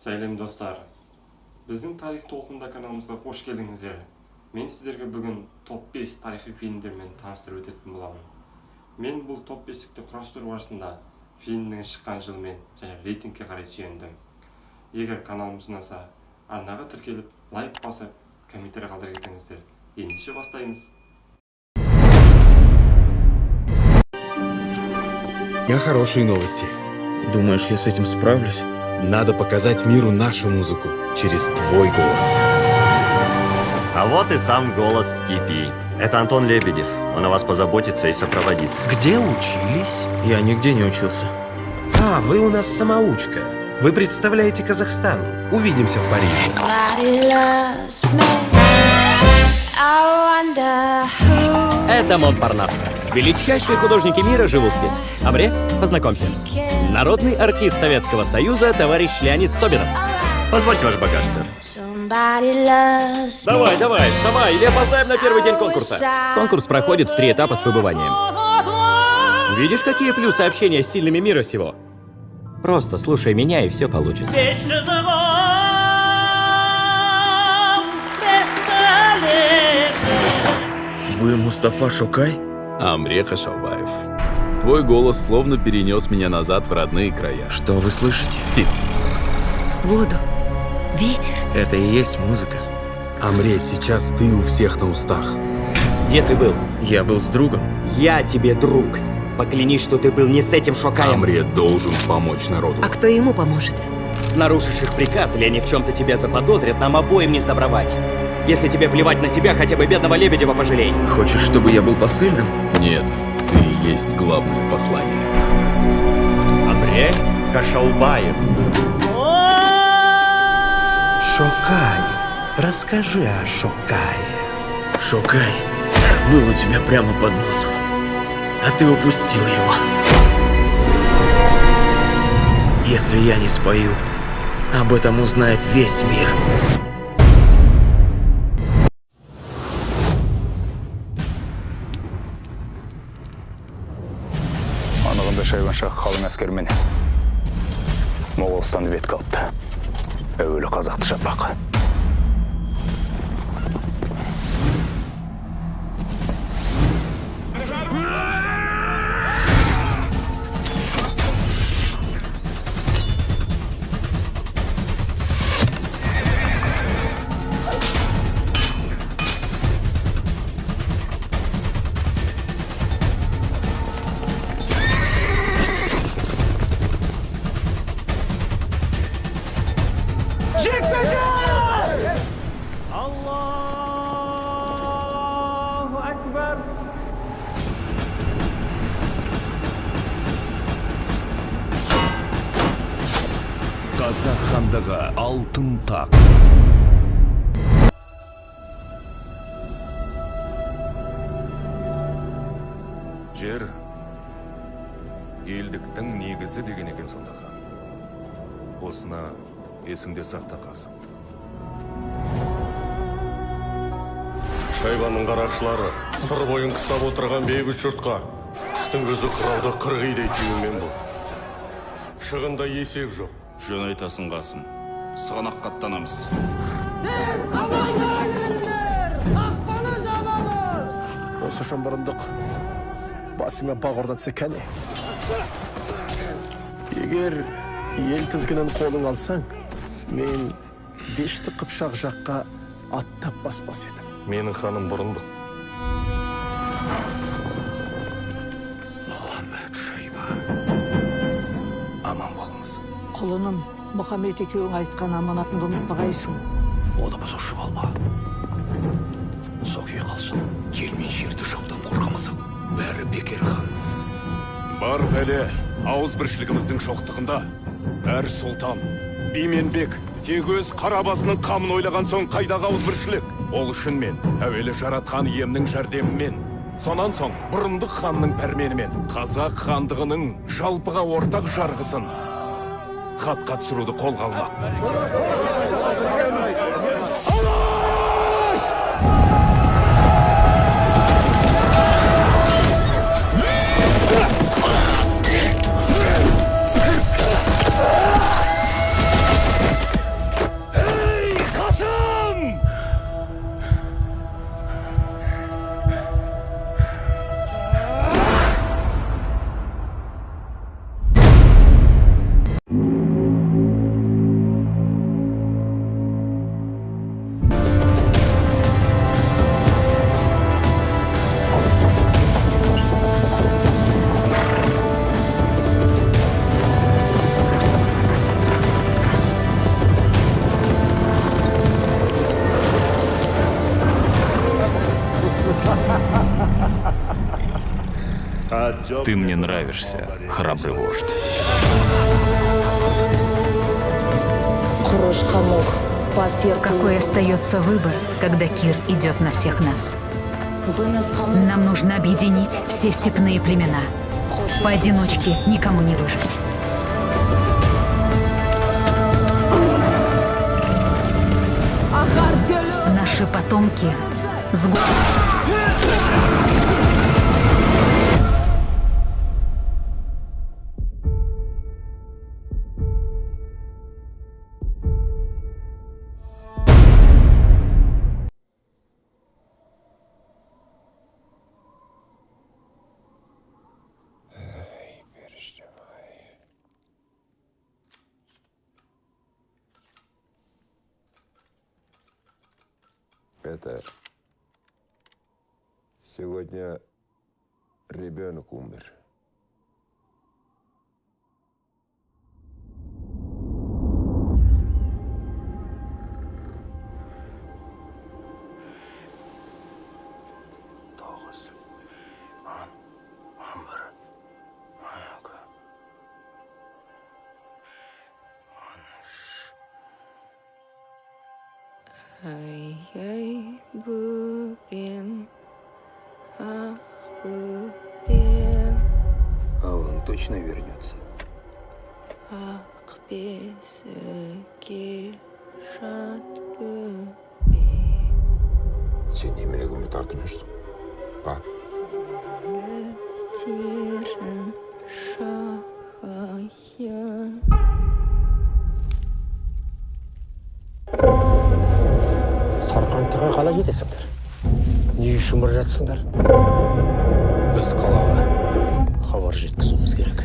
Сәлем достар. Біздің тарих толқында каналымызға қош келдіңіздер. Мен сіздерге бүгін топ 5 тарихи фильмдермен таныстырып өтетін боламын. Мен бұл топ 5-ті құрастыру барысында фильмнің шыққан жылымен және рейтингке қарай сүйендім. Егер каналымыз ұнаса, арнаға тіркеліп, лайк басып, комментарий қалдыра кетіңіздер. Ендеше бастаймыз. У меня хорошие новости. Думаешь, я с этим справлюсь? Надо показать миру нашу музыку через твой голос. А вот и сам голос степи. Это Антон Лебедев. Он о вас позаботится и сопроводит. Где учились? Я нигде не учился. А, вы у нас самоучка. Вы представляете Казахстан. Увидимся в Париже. Это Монпарнас. Величайшие художники мира живут здесь. Амре, познакомься. Народный артист Советского Союза, товарищ Леонид Собинов. Позвольте ваш багаж, сэр. Давай, вставай, или опоздаем на первый день конкурса. Конкурс проходит в 3 этапа с выбыванием. Видишь, какие плюсы общения с сильными мира сего? Просто слушай меня, и все получится. Вы Мустафа Шокай? Амре Хашалбаев. Твой голос словно перенес меня назад в родные края. Что вы слышите? Птиц. Воду, ветер. Это и есть музыка. Амре, сейчас ты у всех на устах. Где ты был? Я был с другом. Я тебе друг. Поклянись, что ты был не с этим Шокаем. Амре должен помочь народу. А кто ему поможет? Нарушишь их приказ, или они в чем-то тебя заподозрят, нам обоим не сдобровать. Если тебе плевать на себя, хотя бы бедного Лебедева пожалей. Хочешь, чтобы я был посыльным? Нет, ты и есть главное послание. Амре Кашалбаев. Шокай. Расскажи о Шокае. Шокай был у тебя прямо под носом, а ты упустил его. Если я не спою, об этом узнает весь мир. Анығында шайбаншақ қалың әскермен Моғолстанды бетке алыпты. Әуелі қазақты шаппақ. Қазақ хандығы алтын тақ. Жер елдіктің негізі деген екен сондағы. Осына есіңде сақта Қасым. Шайбанның қарақшылары сыр бойын қыстап отырған бейбіт жұртқа қыстың көзі қырауды қырғидай тиюмен бұл. Шығында есеп жоқ. Жөн айтасың Қасым. Сығанаққа аттанамыз. Осы үшін бұрындық басыңа бақ орнатса кәне. Егер ел тізгінін қолың алсаң, мен Дешті Қыпшақ жаққа аттап баспас едім. Менің ханым бұрындық. Мұхаммед Шайба. Аман болыңыз. Құлыным, Мұхаммед екеуің айтқан аманатыңды ұмытпағайсың. Оны бұзушы болма. Соқи қалсын. Жел мен жерді жаудан қорғамасақ, бәрі бекер хан. Бар пәле, ауыз біршілігіміздің шоқтығында. Әр сұлтан, би мен бек, тек өз қара басының қамын ойлаған соң қайдағы ауыз біршілік. Ол үшін мен әуелі жаратқан иемнің жәрдемімен, сонан соң бұрындық ханның пәрменімен қазақ хандығының жалпыға ортақ жарғысын хатқа түсіруді қолға алмақ. Ты мне нравишься, храбрый вождь. Какой остается выбор, когда Кир идет на всех нас? Нам нужно объединить все степные племена. Поодиночке никому не выжить. Наши потомки с Это сегодня ребенок умер. А он точно вернется. Сен немелегіме тартып жүрсің. А? Сарқантыға қалай жетесіңдер? Не үшін бара жатсыңдар? Біз қалаға хабар жеткізуіміз керек.